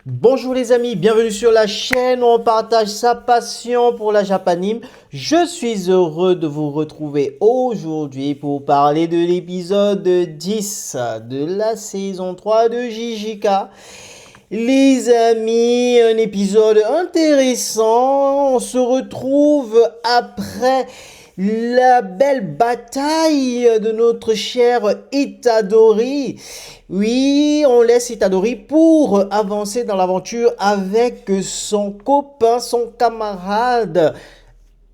Bonjour les amis, bienvenue sur la chaîne où on partage sa passion pour la Japanime. Je suis heureux de vous retrouver aujourd'hui pour parler de l'épisode 10 de la saison 3 de JJK. Les amis, un épisode intéressant. On se retrouve après la belle bataille de notre cher Itadori. Oui, on laisse Itadori pour avancer dans l'aventure avec son copain, son camarade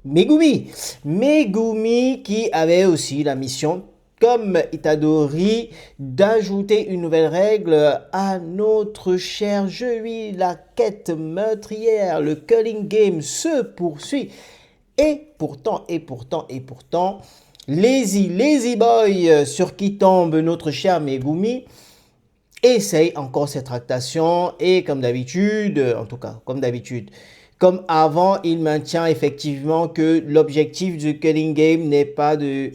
Megumi. Megumi qui avait aussi la mission comme Itadori, d'ajouter une nouvelle règle à notre cher jeu. Oui, la quête meurtrière, le Culling Game se poursuit. Et pourtant, Lazy Boy sur qui tombe notre cher Megumi essaye encore ses tractations et comme d'habitude, comme avant, il maintient effectivement que l'objectif du Culling Game n'est pas de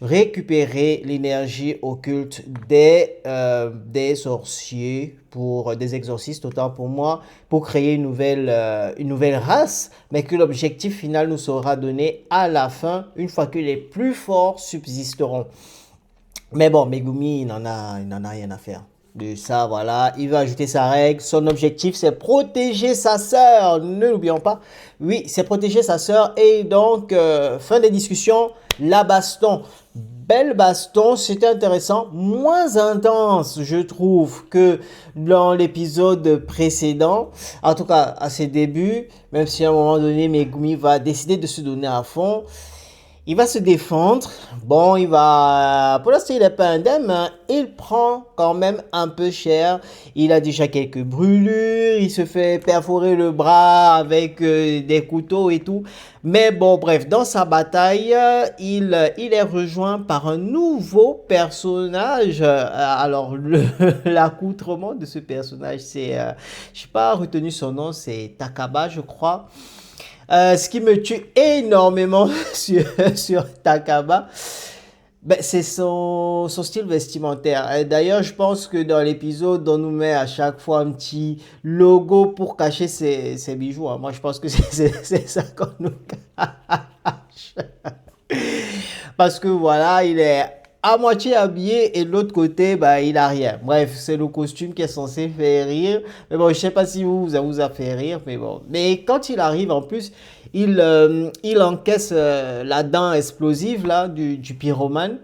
récupérer l'énergie occulte des sorciers pour des exorcistes, autant pour moi, pour créer une nouvelle race, mais que l'objectif final nous sera donné à la fin, une fois que les plus forts subsisteront. Mais bon, Megumi, il n'en a rien à faire de ça, voilà. Il va ajouter sa règle. Son objectif, c'est protéger sa sœur. Ne l'oublions pas. Oui, c'est protéger sa sœur. Et donc, fin des discussions, la baston. Belle baston, c'était intéressant. Moins intense, je trouve, que dans l'épisode précédent. En tout cas, à ses débuts. Même si à un moment donné, Megumi va décider de se donner à fond. Il va se défendre. Bon, pour l'instant, il n'est pas indemne, hein. Il prend quand même un peu cher. Il a déjà quelques brûlures. Il se fait perforer le bras avec des couteaux et tout. Mais bon, bref, dans sa bataille, il est rejoint par un nouveau personnage. Alors, l'accoutrement de ce personnage, c'est, je n'ai pas retenu son nom, c'est Takaba, je crois. Ce qui me tue énormément sur Takaba, ben, c'est son style vestimentaire. D'ailleurs, je pense que dans l'épisode, on nous met à chaque fois un petit logo pour cacher ses bijoux, hein. Moi, je pense que c'est ça qu'on nous cache. Parce que voilà, il est à moitié habillé et de l'autre côté, bah, il a rien. Bref, c'est le costume qui est censé faire rire. Mais bon, je sais pas si ça vous a fait rire, mais bon. Mais quand il arrive, en plus, il encaisse la dent explosive là, du pyromane.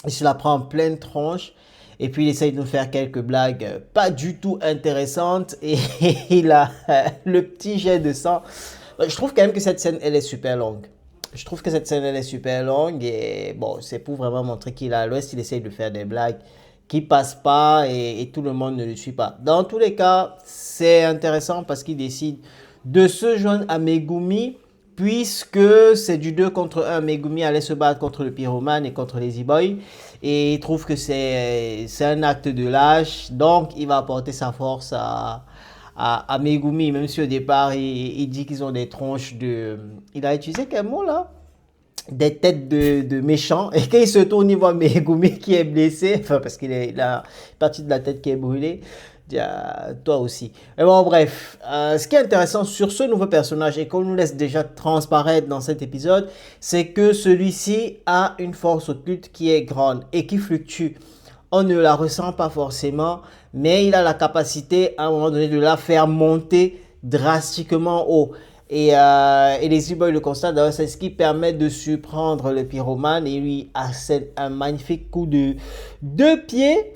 Il se la prend en pleine tronche. Et puis il essaye de nous faire quelques blagues pas du tout intéressantes. Et il a le petit jet de sang. Je trouve quand même que cette scène, elle est super longue. Je trouve que cette scène, elle est super longue et bon, c'est pour vraiment montrer qu'il est à l'ouest, il essaye de faire des blagues qui passent pas et tout le monde ne le suit pas. Dans tous les cas, c'est intéressant parce qu'il décide de se joindre à Megumi puisque c'est du 2 contre 1. Megumi allait se battre contre le pyromane et contre les e-boys et il trouve que c'est un acte de lâche, donc il va apporter sa force à Megumi, même si au départ il dit qu'ils ont des tronches de... Il a utilisé quel mot là? Des têtes de méchants. Et quand il se tourne, il voit Megumi qui est blessé, enfin parce qu'il a une partie de la tête qui est brûlée. Toi aussi. Mais bon, bref, ce qui est intéressant sur ce nouveau personnage et qu'on nous laisse déjà transparaître dans cet épisode, c'est que celui-ci a une force occulte qui est grande et qui fluctue. On ne la ressent pas forcément, mais il a la capacité à un moment donné de la faire monter drastiquement haut. Et les e-boys le constatent, c'est ce qui permet de surprendre le pyromane et lui assène un magnifique coup de deux pieds.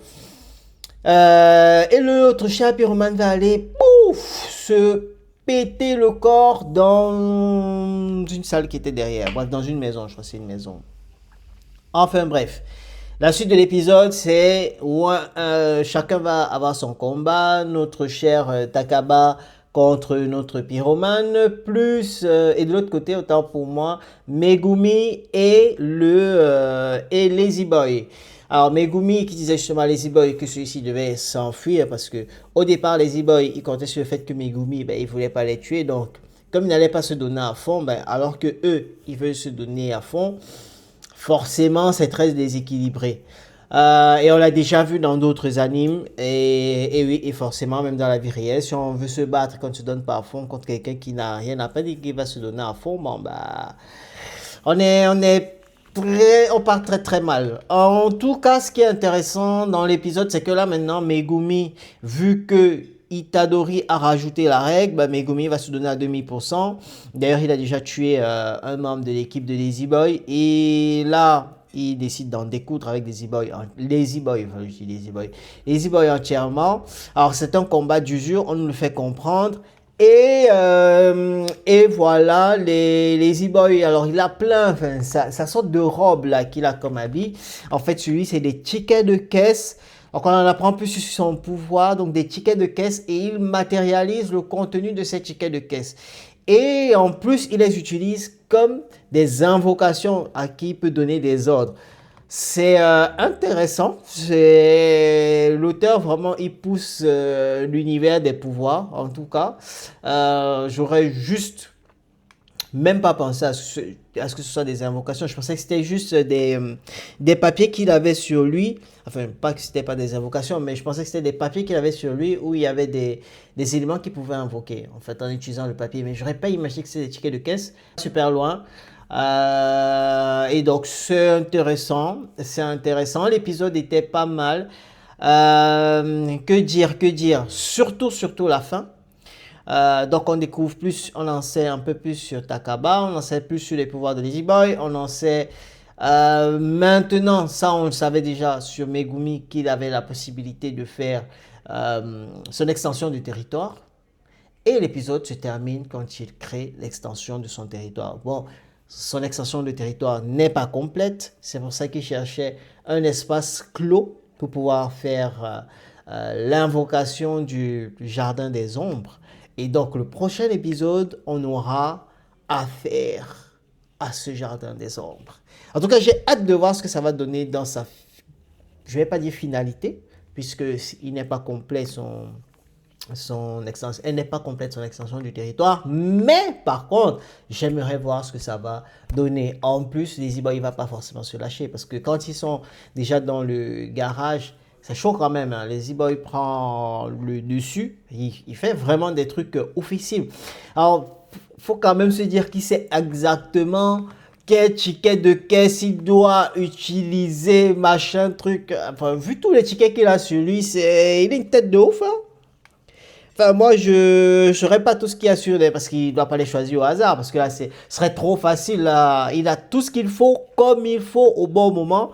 Et l'autre chien pyromane va aller pouf, se péter le corps dans une salle qui était derrière. Bref, dans une maison, je crois que c'est une maison. Enfin bref. La suite de l'épisode, c'est où chacun va avoir son combat. Notre cher Takaba contre notre pyromane, plus, et de l'autre côté, autant pour moi, Megumi et Lazy Boy. Alors Megumi qui disait justement à Lazy Boy que celui-ci devait s'enfuir parce que au départ Lazy Boy il comptait sur le fait que Megumi il voulait pas les tuer, donc comme il n'allait pas se donner à fond, alors que eux ils veulent se donner à fond, forcément c'est très déséquilibré. Et on l'a déjà vu dans d'autres animes. Et oui, et forcément, même dans la vie réelle, si on veut se battre, qu'on ne se donne pas à fond contre quelqu'un qui n'a rien à perdre et qui va se donner à fond, bon, bah, on part très très mal. En tout cas, ce qui est intéressant dans l'épisode, c'est que là maintenant, Megumi, vu que Itadori a rajouté la règle, bah, Megumi va se donner à 2000%. D'ailleurs, il a déjà tué un membre de l'équipe de Lazy Boy. Et là, il décide d'en découdre avec Lazy Boy, enfin, je dis Lazy Boy entièrement. Alors, c'est un combat d'usure, on nous le fait comprendre. Et voilà, les e-boys, alors il a plein, enfin, sa sorte de robe là qu'il a comme habit. En fait, celui, c'est des tickets de caisse. Donc, on en apprend plus sur son pouvoir, donc des tickets de caisse, et il matérialise le contenu de ces tickets de caisse. Et en plus, il les utilise comme des invocations à qui il peut donner des ordres. C'est intéressant. C'est l'auteur vraiment, il pousse l'univers des pouvoirs. En tout cas, j'aurais juste même pas pensé à ce que ce soit des invocations. Je pensais que c'était juste des papiers qu'il avait sur lui. Enfin, pas que c'était pas des invocations, mais je pensais que c'était des papiers qu'il avait sur lui où il y avait des éléments qu'il pouvait invoquer, en fait, en utilisant le papier. Mais j'aurais pas imaginé que c'était des tickets de caisse. Super loin. Et donc, c'est intéressant. C'est intéressant. L'épisode était pas mal. Que dire. Surtout la fin. Donc on découvre plus, on en sait un peu plus sur Takaba, on en sait plus sur les pouvoirs de Lazy Boy, on en sait maintenant, ça on le savait déjà sur Megumi qu'il avait la possibilité de faire son extension du territoire. Et l'épisode se termine quand il crée l'extension de son territoire. Bon, son extension de territoire n'est pas complète, c'est pour ça qu'il cherchait un espace clos pour pouvoir faire l'invocation du jardin des ombres. Et donc, le prochain épisode, on aura affaire à ce jardin des ombres. En tout cas, j'ai hâte de voir ce que ça va donner dans sa, je vais pas dire finalité, puisque il n'est pas complet son extension, elle n'est pas complète son extension du territoire, mais par contre, j'aimerais voir ce que ça va donner. En plus, les Iba, il va pas forcément se lâcher, parce que quand ils sont déjà dans le garage, c'est chaud quand même, hein. Les E-Boy prend le dessus, il fait vraiment des trucs officiels. Alors, faut quand même se dire qui sait exactement quel ticket de caisse il doit utiliser, machin, truc. Enfin, vu tous les tickets qu'il a sur lui, il a une tête de ouf, hein. Enfin, moi, je ne saurais pas tout ce qu'il y a sur les, parce qu'il ne doit pas les choisir au hasard, parce que là, ce serait trop facile. Là. Il a tout ce qu'il faut, comme il faut, au bon moment.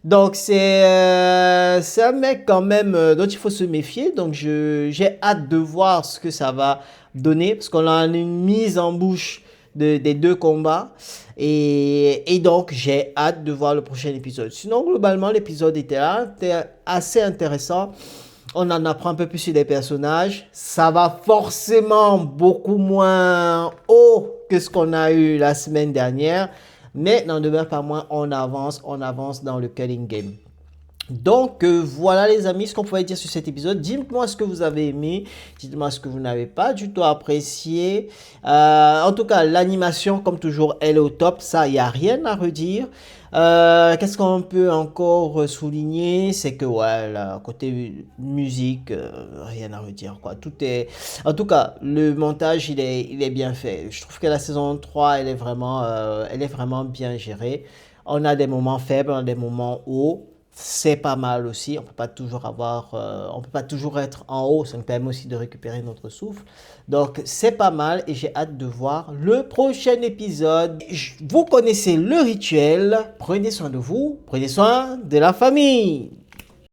Donc, c'est un mec quand même dont il faut se méfier. Donc, j'ai hâte de voir ce que ça va donner, parce qu'on a une mise en bouche des deux combats. Et donc, j'ai hâte de voir le prochain épisode. Sinon, globalement, l'épisode était là, était assez intéressant. On en apprend un peu plus sur les personnages. Ça va forcément beaucoup moins haut que ce qu'on a eu la semaine dernière. Mais n'en demeure pas moins, on avance dans le Culling Game. Donc voilà les amis, ce qu'on pouvait dire sur cet épisode. Dites-moi ce que vous avez aimé, dites-moi ce que vous n'avez pas du tout apprécié. En tout cas, l'animation, comme toujours, elle est au top. Ça, il n'y a rien à redire. Qu'est-ce qu'on peut encore souligner? C'est que ouais, là, côté musique, rien à redire quoi. Tout est, en tout cas, le montage il est bien fait. Je trouve que la saison 3 elle est vraiment bien gérée. On a des moments faibles, on a des moments hauts. C'est pas mal aussi. On peut pas toujours on peut pas toujours être en haut. Ça nous permet aussi de récupérer notre souffle. Donc c'est pas mal et j'ai hâte de voir le prochain épisode. Vous connaissez le rituel. Prenez soin de vous, prenez soin de la famille.